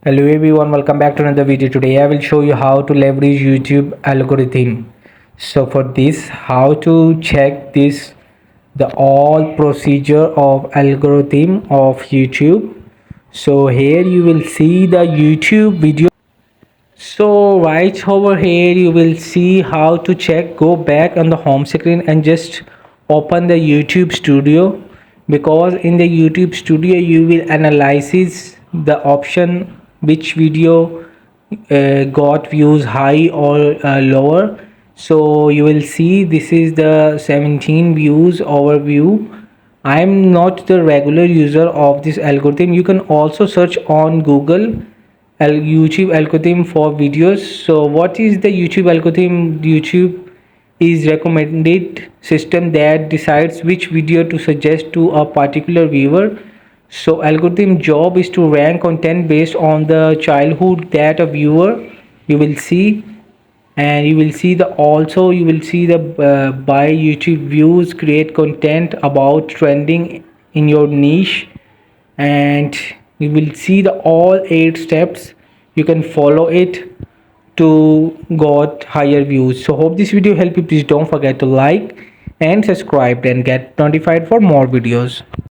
Hello everyone, welcome back to another video. Today I will show you how to leverage YouTube algorithm. So for this, how to check this, the all procedure of algorithm of YouTube. So here you will see the YouTube video. So right over here you will see how to check. Go back on the home screen and just open the YouTube studio, because in the YouTube studio you will analyze the option which video got views high or lower. So you will see this is the 17 views overview. I am not the regular user of this algorithm. You can also search on Google YouTube algorithm for videos. So what is the YouTube algorithm? YouTube is recommended system that decides which video to suggest to a particular viewer. So algorithm job is to rank content based on the childhood that a viewer you will see. And you will see the also you will see the by YouTube views create content about trending in your niche. And you will see the all 8 steps you can follow it to got higher views. So hope this video help you. Please don't forget to like and subscribe and get notified for more videos.